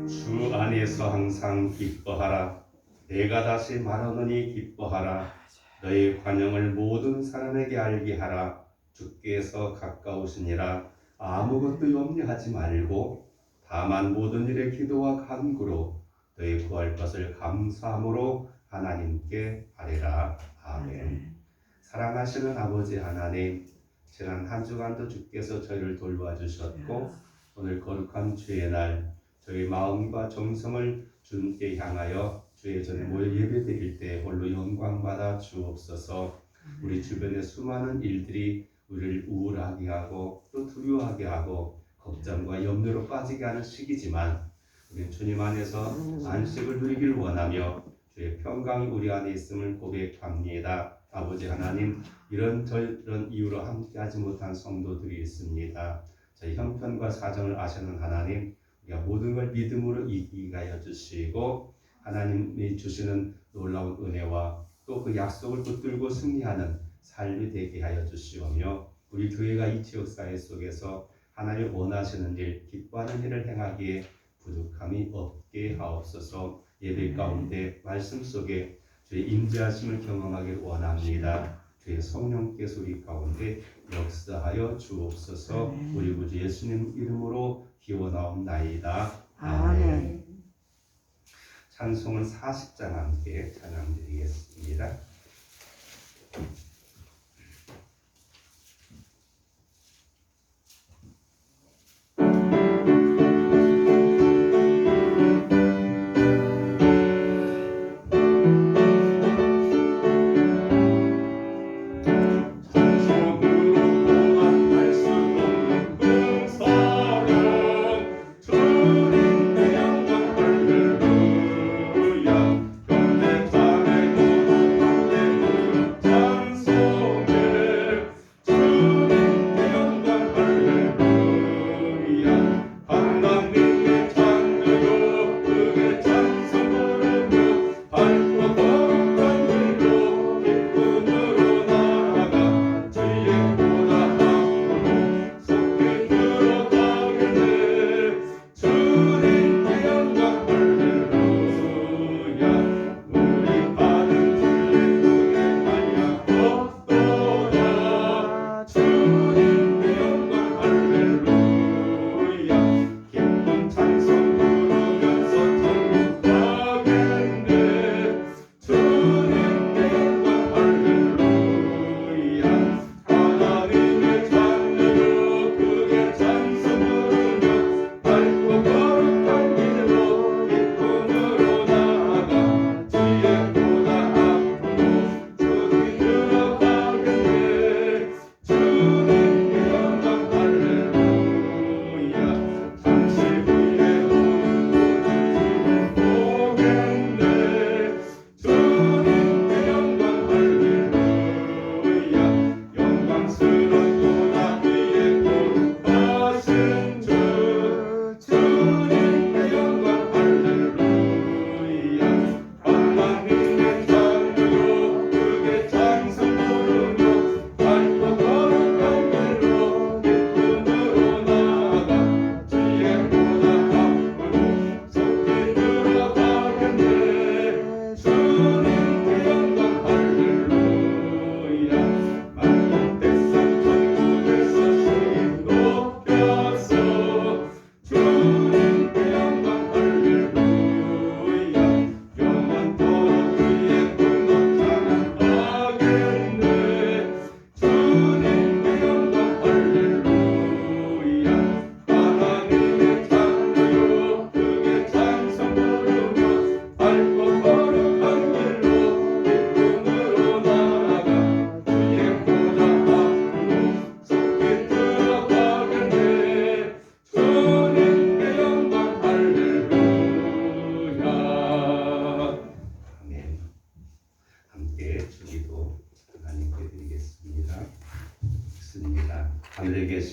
주 안에서 항상 기뻐하라. 내가 다시 말하노니 기뻐하라. 너의 관용을 모든 사람에게 알게 하라. 주께서 가까우시니라. 아무것도 염려하지 말고 다만 모든 일에 기도와 간구로 너의 구할 것을 감사함으로 하나님께 아뢰라. 아멘. 사랑하시는 아버지 하나님, 지난 한 주간도 주께서 저희를 돌봐주셨고 오늘 거룩한 주의 날 저희 마음과 정성을 주님께 향하여 주의 전에 모여 예배드릴 때 홀로 영광받아 주옵소서. 우리 주변의 수많은 일들이 우리를 우울하게 하고 또 두려워하게 하고 걱정과 염려로 빠지게 하는 시기지만 우리 주님 안에서 안식을 누리길 원하며 주의 평강이 우리 안에 있음을 고백합니다. 아버지 하나님, 이런 이유로 함께하지 못한 성도들이 있습니다. 저희 형편과 사정을 아시는 하나님, 우리가 모든 걸 믿음으로 이기게 하여 주시고 하나님이 주시는 놀라운 은혜와 또 그 약속을 붙들고 승리하는 삶이 되게 하여 주시오며 우리 교회가 이 지역사회 속에서 하나님 원하시는 일, 기뻐하는 일을 행하기에 부족함이 없게 하옵소서. 예배 가운데 말씀 속에 주의 임재하심을 경험하길 원합니다. 주의 성령께서 우리 가운데 역사하여 주옵소서. 우리 구주 예수님 이름으로 기원하옵나이다. 아멘. 찬송은 40장 함께 찬양드리겠습니다. 찬송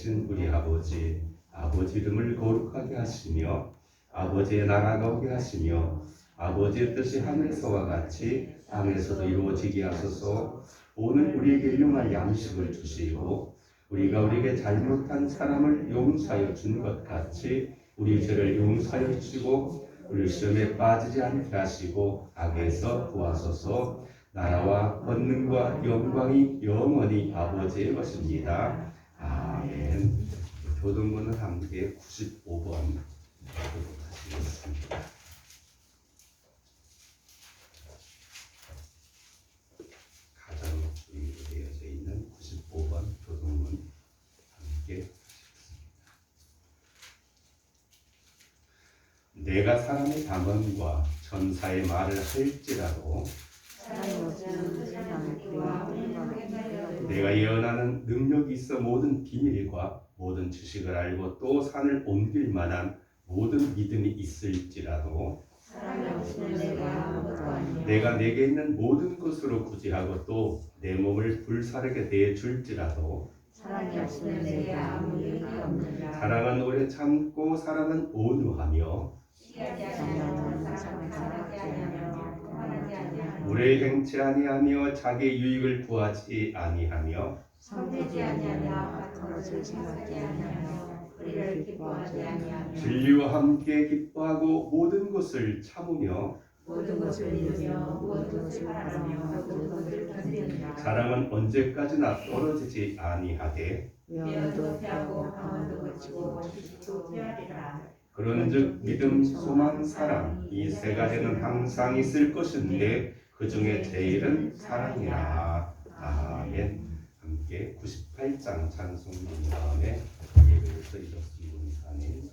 되신 우리 아버지, 아버지 이름을 거룩하게 하시며 아버지의 나라가 오게 하시며 아버지의 뜻이 하늘에서와 같이 땅에서도 이루어지게 하소서. 오늘 우리에게 일용할 양식을 주시고 우리가 우리에게 잘못한 사람을 용서하여 준 것 같이 우리 죄를 용서하여 주시고 우리 시험에 빠지지 않게 하시고 악에서 구하소서. 나라와 권능과 영광이 영원히 아버지의 것입니다. 아멘. 교동문은 함께 95번 교독하시겠습니다. 가장 위로 되어져 있는 95번 교동문 함께 하시겠습니다. 내가 사람의 담언과 천사의 말을 할지라도 내가 예언하는 능력이 있어 모든 비밀과 모든 지식을 알고 또 산을 옮길 만한 모든 믿음이 있을지라도 내가 내게 있는 모든 것으로 구제하고 또 내 몸을 불사르게 내줄지라도 사랑은 오래 참고 사랑은 온유하며 오래 행치 아니하며 자기 유익을 구하지 아니하며 성되지 아니하며 거짓을 생각지 아니하며 우리를 기뻐하지 아니하며 진리와 함께 기뻐하고 모든 것을 참으며 모든 것을 믿으며 모든 것을 바라며 모든 것을 견디느니라. 사랑은 언제까지나 떨어지지 아니하되 미련도 피하고 방언도 그치고 지식도 피하리라. 그런즉 믿음, 소망, 사랑 이 세 가지는 항상 있을 것인데 그 중에 제일은 사랑이라. 아멘. 함께 98장 찬송 본 다음에 예배를 드리셨습니다. 인사님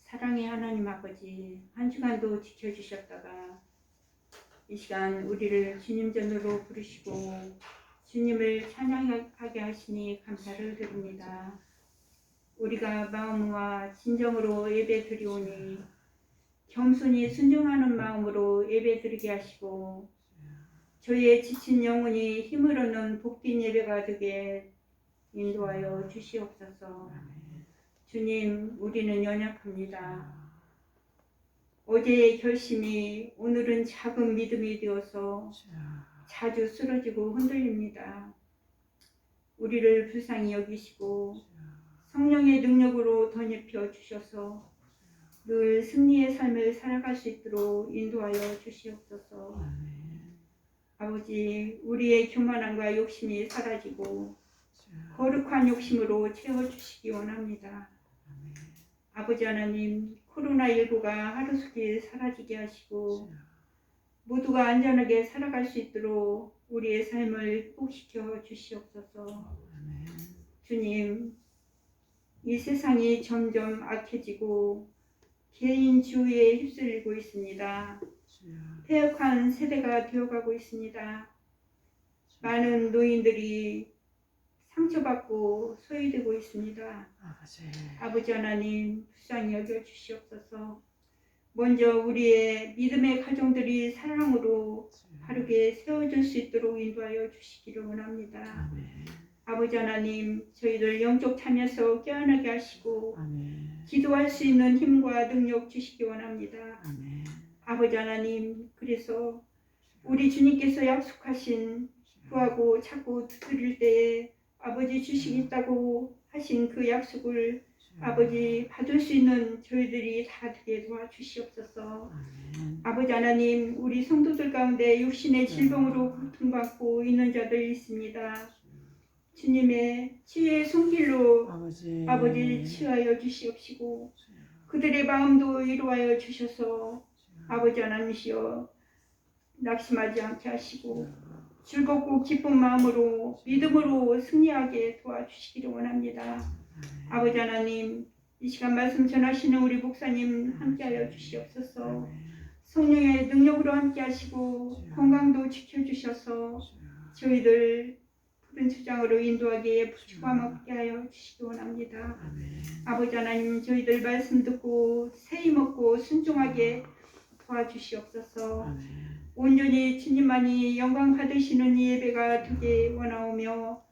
사랑의 하나님 아버지, 한 주간도 지켜주셨다가 이 시간 우리를 주님 전으로 부르시고 주님을 찬양하게 하시니 감사를 드립니다. 우리가 마음과 진정으로 예배 드리오니 겸손히 순종하는 마음으로 예배 드리게 하시고 저희의 지친 영혼이 힘을 얻는 복된 예배가 되게 인도하여 주시옵소서. 주님, 우리는 연약합니다. 어제의 결심이 오늘은 작은 믿음이 되어서 자주 쓰러지고 흔들립니다. 우리를 불쌍히 여기시고 성령의 능력으로 덧입혀 주셔서 늘 승리의 삶을 살아갈 수 있도록 인도하여 주시옵소서. 아버지, 우리의 교만함과 욕심이 사라지고 거룩한 욕심으로 채워주시기 원합니다. 아버지 하나님, 코로나19가 하루속히 사라지게 하시고 모두가 안전하게 살아갈 수 있도록 우리의 삶을 회복시켜 주시옵소서. 주님, 이 세상이 점점 악해지고 개인주의에 휩쓸리고 있습니다. 폐역한 세대가 되어가고 있습니다. 많은 노인들이 상처받고 소외되고 있습니다. 아버지 하나님, 불쌍히 여겨 주시옵소서. 먼저 우리의 믿음의 가정들이 사랑으로 바르게 세워질 수 있도록 인도하여 주시기를 원합니다. 아버지 하나님, 저희들 영적 참여에서 깨어나게 하시고 기도할 수 있는 힘과 능력 주시기 원합니다. 아버지 하나님, 그래서 우리 주님께서 약속하신 구하고 찾고 두드릴 때에 아버지 주시겠다고 하신 그 약속을 아버지 받을 수 있는 저희들이 다 되게 도와주시옵소서. 아버지 하나님, 우리 성도들 가운데 육신의 질병으로 고통받고 있는 자들 있습니다. 주님의 치유의 손길로 아버지 치유하여 주시옵시고 그들의 마음도 위로하여 주셔서 아버지 하나님이시여 낙심하지 않게 하시고 즐겁고 기쁜 마음으로 믿음으로 승리하게 도와주시기를 원합니다. 아버지 하나님, 이 시간 말씀 전하시는 우리 목사님 함께하여 주시옵소서. 성령의 능력으로 함께하시고 건강도 지켜주셔서 저희들 푸른 초장으로 인도하기에 부축감 없게 하여 주시기 원합니다. 아버지 하나님, 저희들 말씀 듣고 세임 얻고 순종하게 도와주시옵소서. 온전히 주님만이 영광 받으시는 이 예배가 되게 원하오며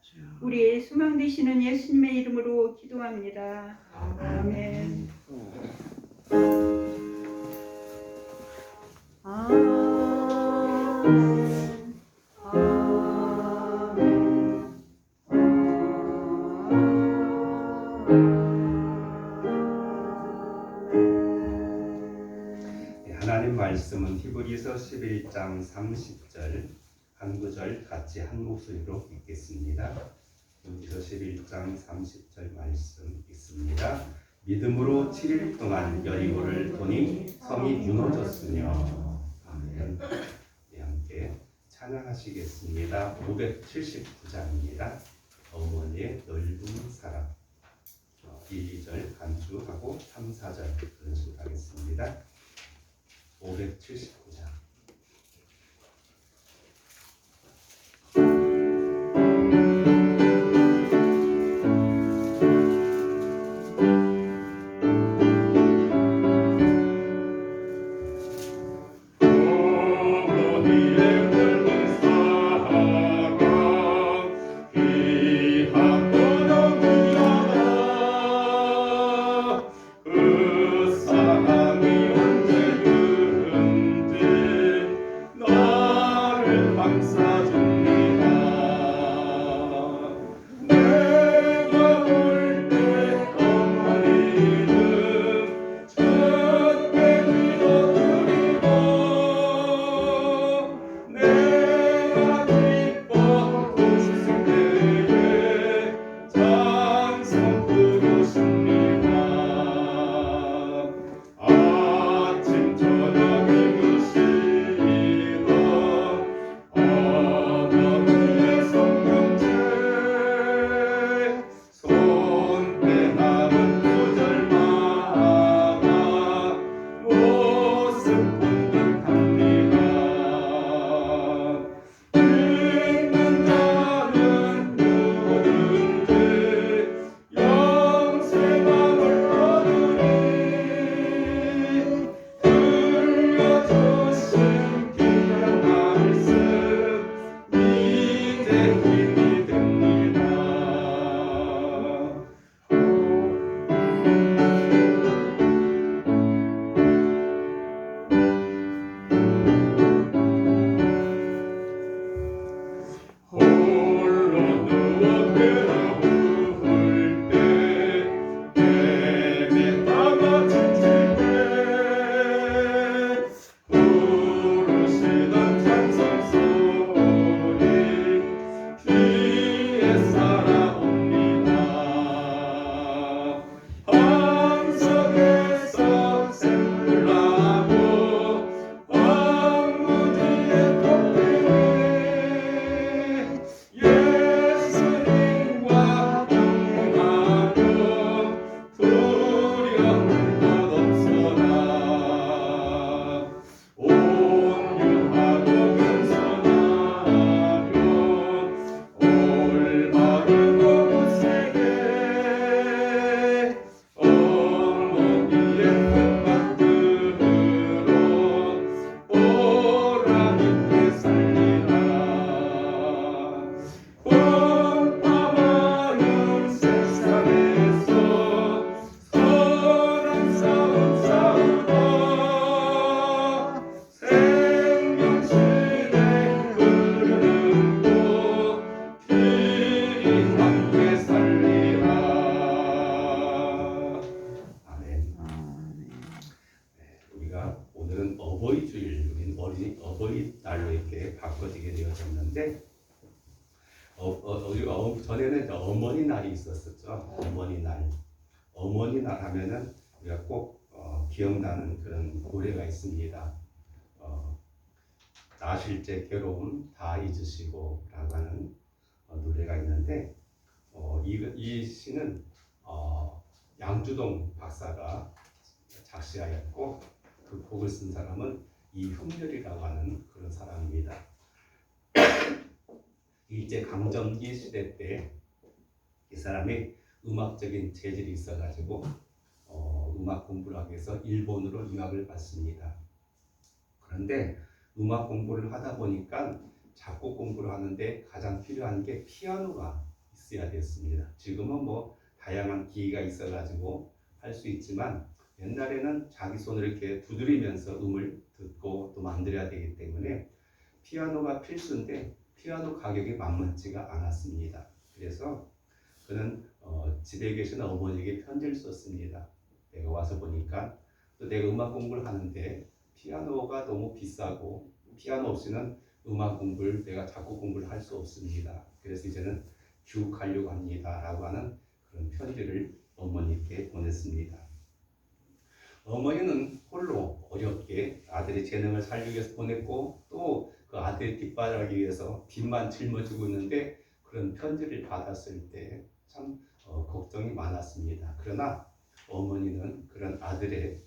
우리의 소망 되시는 예수님의 이름으로 기도합니다. 아멘. 하나님 말씀은 히브리서 11장 30절 한 구절 같이 한 목소리로 읽겠습니다. 히브리서 11장 30절 말씀 읽습니다. 믿음으로 7일 동안 여리고를 도니 성이 무너졌으며. 아멘. 네, 함께 찬양하시겠습니다. 579장입니다. 어머니의 넓은 사랑. 1, 2절 간주하고 3, 4절 연습하겠습니다. 579장. 그 사랑이 언제든지 있는데 전에는 이제 어머니 날이 있었었죠. 어머니 날. 어머니 날 하면은 우리가 꼭 기억나는 그런 노래가 있습니다. 나실 때 괴로움 다 잊으시고 라고 하는 노래가 있는데 이 시는 양주동 박사가 작시하였고 그 곡을 쓴 사람은 이흥렬이라고 하는 그런 사람입니다. 일제 강점기 시대 때 이 사람이 음악적인 재질이 있어가지고 음악 공부를 하기 위해서 일본으로 유학을 갔습니다. 그런데 음악 공부를 하다 보니까 작곡 공부를 하는데 가장 필요한 게 피아노가 있어야 됐습니다. 지금은 뭐 다양한 기기가 있어가지고 할 수 있지만 옛날에는 자기 손으로 이렇게 두드리면서 음을 듣고 또 만들어야 되기 때문에 피아노가 필수인데 피아노 가격이 만만치가 않았습니다. 그래서 그는 집에 계신 어머니에게 편지를 썼습니다. 내가 와서 보니까 또 내가 음악 공부를 하는데 피아노가 너무 비싸고 피아노 없이는 음악 공부를 내가 작곡 공부를 할 수 없습니다. 그래서 이제는 귀국하려고 합니다. 라고 하는 그런 편지를 어머니께 보냈습니다. 어머니는 홀로 어렵게 아들의 재능을 살리기 위해서 보냈고 또 그 아들의 뒷바라기 위해서 빚만 짊어지고 있는데 그런 편지를 받았을 때 참 걱정이 많았습니다. 그러나 어머니는 그런 아들의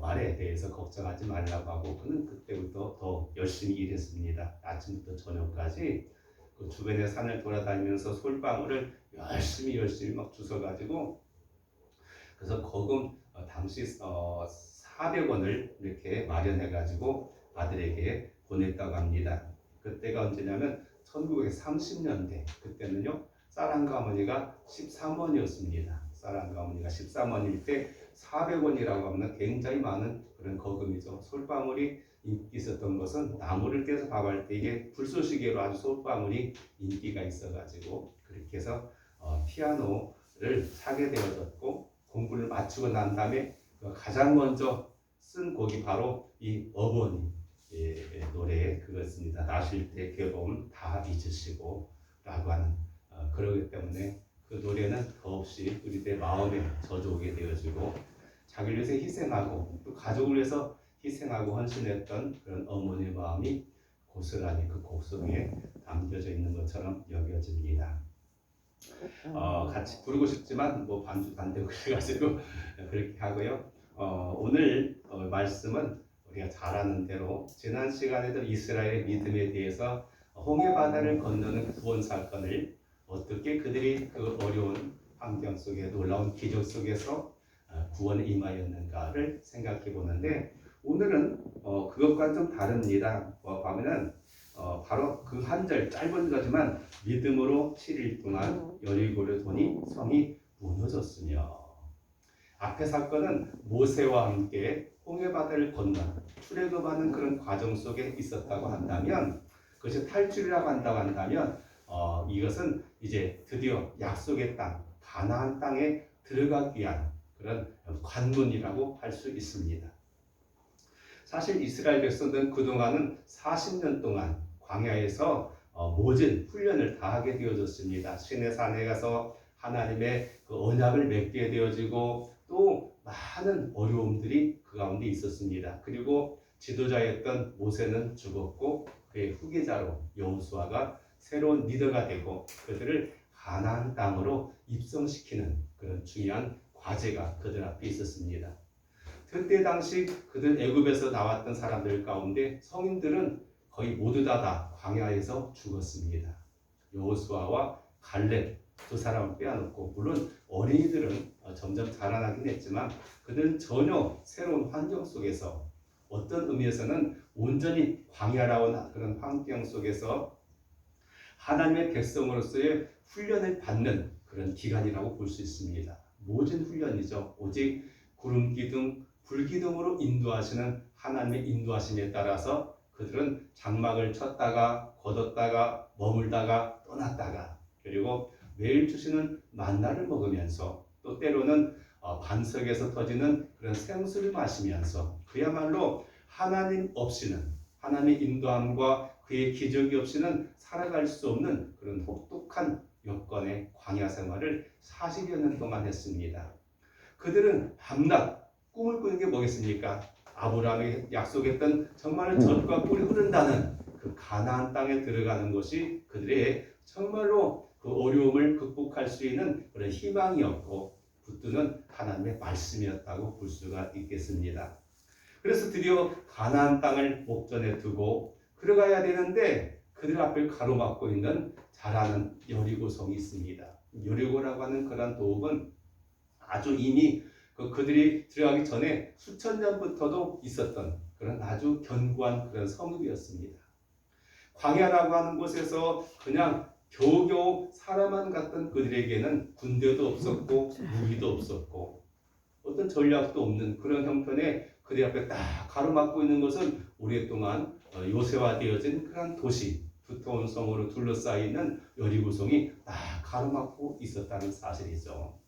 말에 대해서 걱정하지 말라고 하고 그는 그때부터 더 열심히 일했습니다. 아침부터 저녁까지 그 주변의 산을 돌아다니면서 솔방울을 열심히 막 주워가지고 그래서 거금 당시 400원을 이렇게 마련해가지고 아들에게 보냈다고 합니다. 그때가 언제냐면 1930년대 그때는요 쌀 한 가머니가 13원이었습니다. 쌀 한 가머니가 13원일 때 400원이라고 하면 굉장히 많은 그런 거금이죠. 솔방울이 인기 있었던 것은 나무를 떼서 밥할 때 이게 불쏘시개로 아주 솔방울이 인기가 있어가지고 그렇게 해서 피아노를 사게 되어졌고 공부를 마치고 난 다음에 가장 먼저 쓴 곡이 바로 이 어머니 노래 그것입니다. 나실 때 괴로움 다 잊으시고 라고 하는 그러기 때문에 그 노래는 더없이 우리들 마음에 젖어오게 되어지고 자기를 위해서 희생하고 또 가족을 위해서 희생하고 헌신했던 그런 어머니의 마음이 고스란히 그 곡 속에 담겨져 있는 것처럼 여겨집니다. 같이 부르고 싶지만 뭐 반주도 안 되고 그래가지고 그렇게 하고요. 오늘 말씀은 우리가 잘 아는 대로 지난 시간에도 이스라엘의 믿음에 대해서 홍해 바다를 건너는 구원 사건을 어떻게 그들이 그 어려운 환경 속에 놀라운 기적 속에서 구원에 임하였는가를 생각해 보는데 오늘은 그것과 좀 다릅니다. 보면은 바로 그 한 절 짧은 거지만 믿음으로 7일 동안 여리고를 도니 성이 무너졌으며 앞에 사건은 모세와 함께 홍해 바다를 건너 출애굽하는 그런 과정 속에 있었다고 한다면 그것이 탈출이라고 한다면 이것은 이제 드디어 약속의 땅 가나안 땅에 들어가기 위한 그런 관문이라고 할 수 있습니다. 사실 이스라엘 백성들은 그동안은 40년 동안 광야에서 모진 훈련을 다 하게 되어졌습니다. 시내산에 가서 하나님의 그 언약을 맺게 되어지고 또 많은 어려움들이 그 가운데 있었습니다. 그리고 지도자였던 모세는 죽었고 그의 후계자로 여호수아가 새로운 리더가 되고 그들을 가나안 땅으로 입성시키는 그런 중요한 과제가 그들 앞에 있었습니다. 그때 당시 그들 애굽에서 나왔던 사람들 가운데 성인들은 거의 모두 다 광야에서 죽었습니다. 여호수아와 갈렙 두 사람을 빼앗놓고 물론 어린이들은 점점 자라나긴 했지만 그들은 전혀 새로운 환경 속에서 어떤 의미에서는 온전히 광야라는 그런 환경 속에서 하나님의 백성으로서의 훈련을 받는 그런 기간이라고 볼 수 있습니다. 모진 훈련이죠. 오직 구름 기둥, 불 기둥으로 인도하시는 하나님의 인도하심에 따라서 그들은 장막을 쳤다가 걷었다가 머물다가 떠났다가 그리고 매일 주시는 만나를 먹으면서 또 때로는 반석에서 터지는 그런 생수를 마시면서 그야말로 하나님 없이는 하나님의 인도함과 그의 기적이 없이는 살아갈 수 없는 그런 혹독한 여건의 광야 생활을 40여 년 동안 했습니다. 그들은 밤낮 꿈을 꾸는 게 뭐겠습니까? 아브라함이 약속했던 정말 젖과 꿀이 흐른다는 그 가나안 땅에 들어가는 것이 그들의 정말로 그 어려움을 극복할 수 있는 그런 희망이었고 붙드는 하나님의 말씀이었다고 볼 수가 있겠습니다. 그래서 드디어 가나안 땅을 목전에 두고 들어가야 되는데 그들 앞을 가로막고 있는 자라는 여리고성이 있습니다. 여리고라고 하는 그런 도읍은 아주 이미 그들이 들어가기 전에 수천 년부터도 있었던 그런 아주 견고한 그런 성읍이었습니다. 광야라고 하는 곳에서 그냥 겨우겨우 살아만 갔던 그들에게는 군대도 없었고 무기도 없었고 어떤 전략도 없는 그런 형편에 그들 앞에 딱 가로막고 있는 것은 오랫동안 요새화되어진 그런 도시, 두터운 성으로 둘러싸이는 여리고성이 딱 가로막고 있었다는 사실이죠.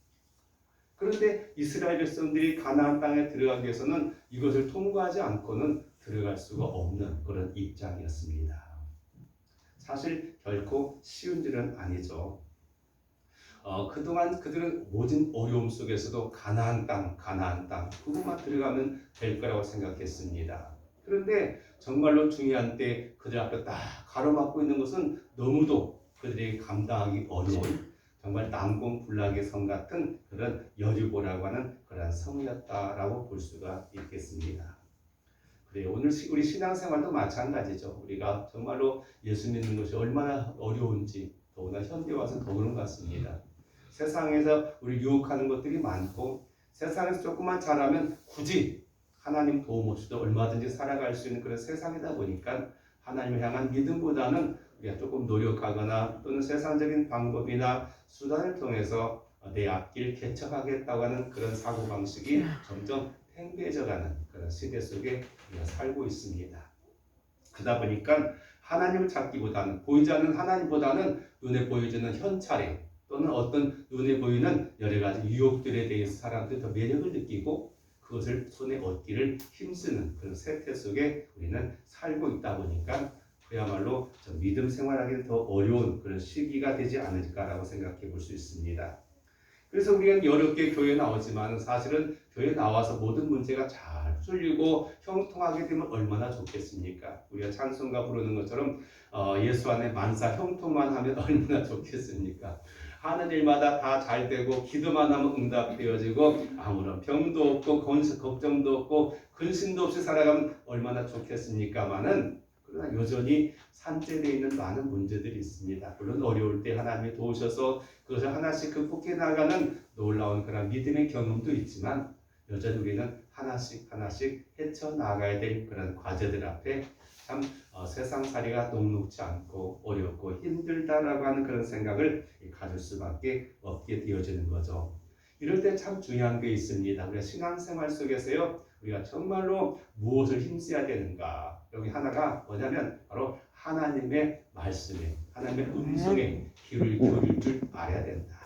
그런데 이스라엘 백성들이 가나안 땅에 들어가기 위해서는 이것을 통과하지 않고는 들어갈 수가 없는 그런 입장이었습니다. 사실 결코 쉬운 일은 아니죠. 그동안 그들은 모든 어려움 속에서도 가나안 땅 그것만 들어가면 될 거라고 생각했습니다. 그런데 정말로 중요한 때 그들 앞에 딱 가로막고 있는 것은 너무도 그들이 감당하기 어려운 정말 난공불락의 성 같은 그런 여리고라고 하는 그런 성이었다라고 볼 수가 있겠습니다. 그래요. 오늘 우리 신앙생활도 마찬가지죠. 우리가 정말로 예수 믿는 것이 얼마나 어려운지 더구나 현대 와서 더 그런 것 같습니다. 세상에서 우리 유혹하는 것들이 많고 세상에서 조금만 잘하면 굳이 하나님 도움 없이도 얼마든지 살아갈 수 있는 그런 세상이다 보니까 하나님을 향한 믿음보다는 우리가 조금 노력하거나 또는 세상적인 방법이나 수단을 통해서 내 앞길 개척하겠다고 하는 그런 사고방식이 점점 팽배해져가는 그런 시대 속에 우리가 살고 있습니다. 그러다 보니까 하나님을 찾기보다는 보이지 않는 하나님보다는 눈에 보여지는 현찰에 또는 어떤 눈에 보이는 여러 가지 유혹들에 대해서 사람들이 더 매력을 느끼고 그것을 손에 얻기를 힘쓰는 그런 세태 속에 우리는 살고 있다 보니까 그야말로 믿음 생활하기는 더 어려운 그런 시기가 되지 않을까라고 생각해 볼 수 있습니다. 그래서 우리는 여러 개 교회에 나오지만 사실은 교회에 나와서 모든 문제가 잘 풀리고 형통하게 되면 얼마나 좋겠습니까? 우리가 찬송가 부르는 것처럼 예수 안에 만사 형통만 하면 얼마나 좋겠습니까? 하는 일마다 다 잘 되고 기도만 하면 응답되어지고 아무런 병도 없고 걱정도 없고 근심도 없이 살아가면 얼마나 좋겠습니까마는 그러나 여전히 산재되어 있는 많은 문제들이 있습니다. 물론 어려울 때 하나님이 도우셔서 그것을 하나씩 극복해 나가는 놀라운 그런 믿음의 경험도 있지만 여전히 우리는 하나씩 헤쳐나가야 될 그런 과제들 앞에 참 세상살이가 녹록지 않고 어렵고 힘들다라고 하는 그런 생각을 가질 수밖에 없게 되어지는 거죠. 이럴 때 참 중요한 게 있습니다. 우리가 신앙생활 속에서요, 우리가 정말로 무엇을 힘써야 되는가? 여기 하나가 뭐냐면 바로 하나님의 말씀에, 하나님의 음성에 귀를 기울일 줄 알아야 된다.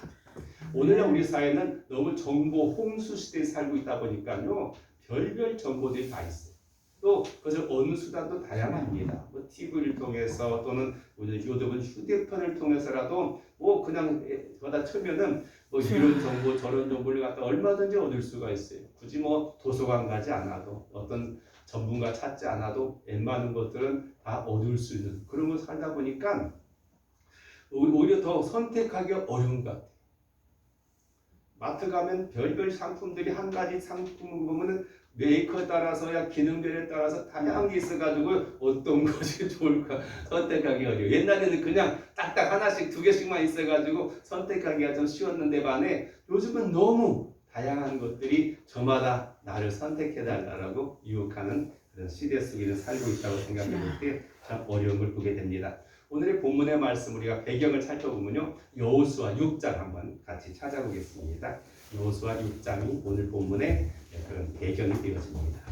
오늘날 우리 사회는 너무 정보 홍수 시대에 살고 있다 보니까요, 별별 정보들이 다 있어요. 또 그것을 어느 수단도 다양합니다. 뭐 TV를 통해서 또는 요즘은 휴대폰을 통해서라도 뭐 그냥 거다 틀면은 뭐 이런 정보 저런 정보를 갖다 얼마든지 얻을 수가 있어요. 굳이 뭐 도서관 가지 않아도 어떤 전문가 찾지 않아도 웬만한 것들은 다 얻을 수 있는 그런 걸 살다 보니까 오히려 더 선택하기 어려운 것 같아요. 마트 가면 별별 상품들이 한 가지 상품을 보면은 메이커에 따라서야 기능들에 따라서 다양한 게 있어가지고 어떤 것이 좋을까 선택하기 어려워. 옛날에는 그냥 딱딱 하나씩 두 개씩만 있어가지고 선택하기가 좀 쉬웠는데 반해 요즘은 너무 다양한 것들이 저마다 나를 선택해달라고 유혹하는 그런 시대 속에 살고 있다고 생각해 볼 때 참 어려운 걸 보게 됩니다. 오늘의 본문의 말씀 우리가 배경을 살펴보면요, 여호수아 6장 한번 같이 찾아보겠습니다. 여호수아 6장이 오늘 본문의 그런 배경이 되어집니다.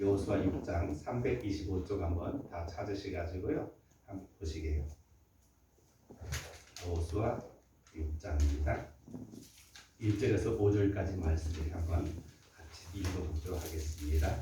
여호수아 6장 325쪽 한번 다 찾으셔가지고요, 한번 보시게요. 여호수아 6장입니다. 1절에서 5절까지 말씀을 한번 같이 읽어보도록 하겠습니다.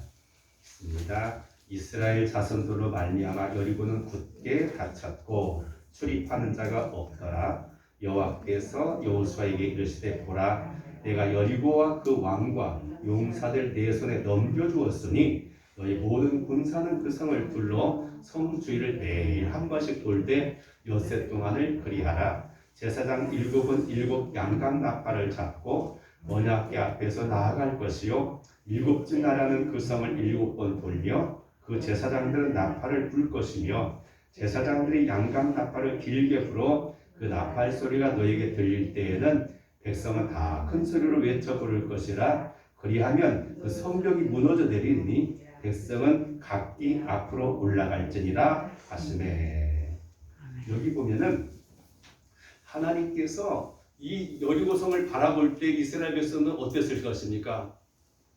있습니다. 이스라엘 자손들로 말미암아 여리고는 굳게 닫혔고 출입하는 자가 없더라. 여호와께서 여호수아에게 이르시되 보라 내가 여리고와 그 왕과 용사들 내 손에 넘겨주었으니 너희 모든 군사는 그 성을 둘러 성 주위를 매일 한 번씩 돌되 엿새 동안을 그리하라. 제사장 일곱은 일곱 양각 나팔을 잡고 언약궤 앞에서 나아갈 것이요 일곱째 날하는 그 성을 일곱 번 돌려 그 제사장들은 나팔을 불 것이며 제사장들이 양각 나팔을 길게 불어 그 나팔 소리가 너에게 들릴 때에는 백성은 다 큰 소리로 외쳐 부를 것이라. 그리하면 그 성벽이 무너져 내리니 백성은 각기 앞으로 올라갈지니라 하시매. 여기 보면은 하나님께서 이 여리고성을 바라볼 때 이스라엘 백성은 어땠을 것입니까?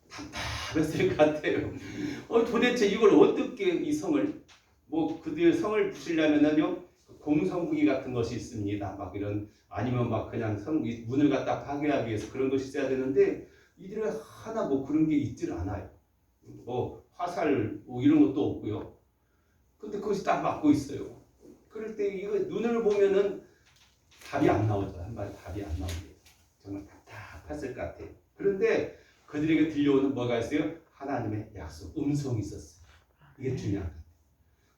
답답했을 것 같아요. 도대체 이걸 어떻게 이 성을 그들 성을 부시려면은요 공성무기 같은 것이 있습니다. 막 이런 아니면 막 그냥 문을 갖다 파괴하기 위해서 그런 것이 있어야 되는데 이들이 하나 그런 게 있질 않아요. 화살 이런 것도 없고요. 근데 그것이 딱 맞고 있어요. 그럴 때 이거 눈을 보면은 답이 안 나오죠. 한마디 답이 안 나옵니다. 정말 답답했을 것 같아요. 그런데 그들에게 들려오는 뭐가 있어요? 하나님의 약속, 음성이 있었어요. 이게 중요한 거예요.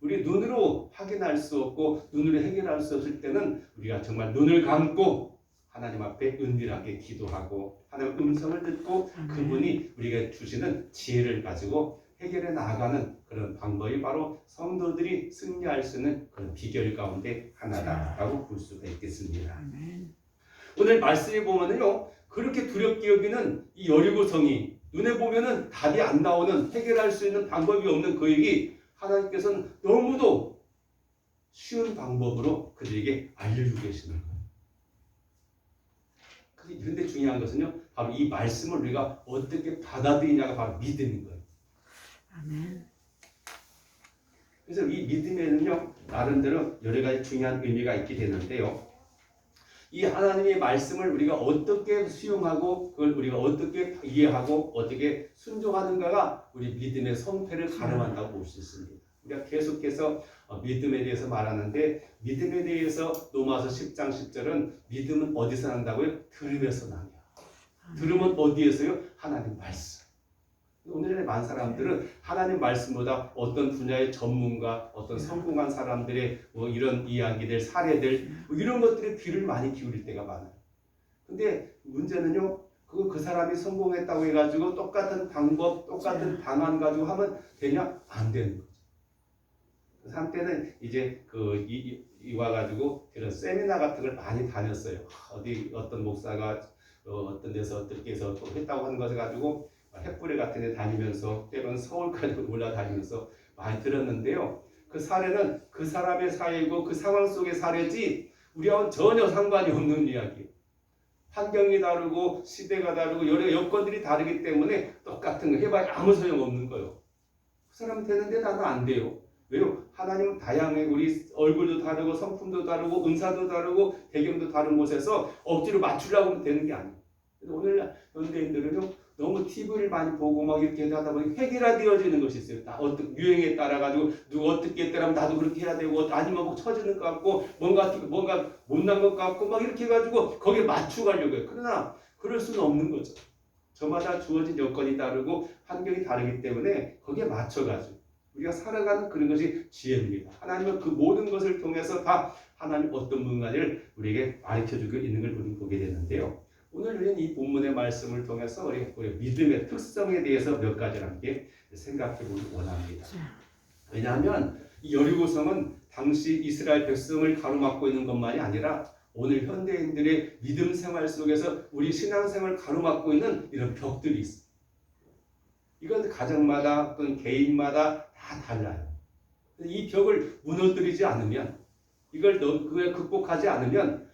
우리 눈으로 확인할 수 없고 눈으로 해결할 수 없을 때는 우리가 정말 눈을 감고 하나님 앞에 은밀하게 기도하고 하나님의 음성을 듣고 그분이 우리가 주시는 지혜를 가지고 해결해 나아가는 그런 방법이 바로 성도들이 승리할 수 있는 그런 비결 가운데 하나다라고 볼 수가 있겠습니다. 오늘 말씀에 보면은요 그렇게 두렵게 여기는 이 여리고성이 눈에 보면은 답이 안 나오는 해결할 수 있는 방법이 없는 그에게 하나님께서는 너무도 쉬운 방법으로 그들에게 알려주고 계시는 거예요. 그런데 중요한 것은요 바로 이 말씀을 우리가 어떻게 받아들이냐가 바로 믿음인 거예요. 아멘. 그래서 이 믿음에는요 나름대로 여러 가지 중요한 의미가 있게 되는데요. 이 하나님의 말씀을 우리가 어떻게 수용하고 그걸 우리가 어떻게 이해하고 어떻게 순종하는가가 우리 믿음의 성패를 가늠한다고 볼 수 있습니다. 우리가 계속해서 믿음에 대해서 말하는데 믿음에 대해서 로마서 10장 10절은 믿음은 어디서 난다고요? 들음에서 나며. 들음은 어디에서요? 하나님 말씀. 오늘의 많은 사람들은 하나님 말씀보다 어떤 분야의 전문가, 어떤 성공한 사람들의 이런 이야기들, 사례들 이런 것들에 귀를 많이 기울일 때가 많아요. 근데 문제는요, 그 사람이 성공했다고 해가지고 똑같은 방법, 똑같은 방안 가지고 하면 되냐? 안 되는 거죠. 한때는 이제 와가지고 그런 세미나 같은 걸 많이 다녔어요. 어떤 목사가 어떤 데서 어떻게 해서 또 했다고 하는 것을 가지고 햇불에 같은 데 다니면서 때로는 서울까지 올라다니면서 많이 들었는데요. 그 사례는 그 사람의 사례고 그 상황 속의 사례지 우리하고는 전혀 상관이 없는 이야기예요. 환경이 다르고 시대가 다르고 여러 여건들이 다르기 때문에 똑같은 거 해봐야 아무 소용없는 거예요. 그 사람 되는데 나는 안 돼요. 왜요? 하나님은 다양해. 우리 얼굴도 다르고 성품도 다르고 은사도 다르고 배경도 다른 곳에서 억지로 맞추려고 하면 되는 게 아니에요. 오늘 현대인들은요 너무 TV를 많이 보고 막 이렇게 하다 보니 획일화되어지는 것이 있어요. 어떤 유행에 따라 가지고 누가 어떻게 했더라면 나도 그렇게 해야 되고 아니면 뭐 처지는 것 같고 뭔가 못난 것 같고 막 이렇게 해가지고 거기에 맞춰가려고 해요. 그러나 그럴 수는 없는 거죠. 저마다 주어진 여건이 다르고 환경이 다르기 때문에 거기에 맞춰가지고 우리가 살아가는 그런 것이 지혜입니다. 하나님은 그 모든 것을 통해서 다 하나님 어떤 분가를 우리에게 가르쳐주고 있는 걸 우리는 보게 되는데요. 오늘 우리는 이 본문의 말씀을 통해서 우리 믿음의 특성에 대해서 몇 가지를 함께 생각해 보기 원합니다. 왜냐하면 이 여리고성은 당시 이스라엘 백성을 가로막고 있는 것만이 아니라 오늘 현대인들의 믿음 생활 속에서 우리 신앙생활을 가로막고 있는 이런 벽들이 있어요. 이건 가정마다 또는 개인마다 다 달라요. 이 벽을 무너뜨리지 않으면 그걸 극복하지 않으면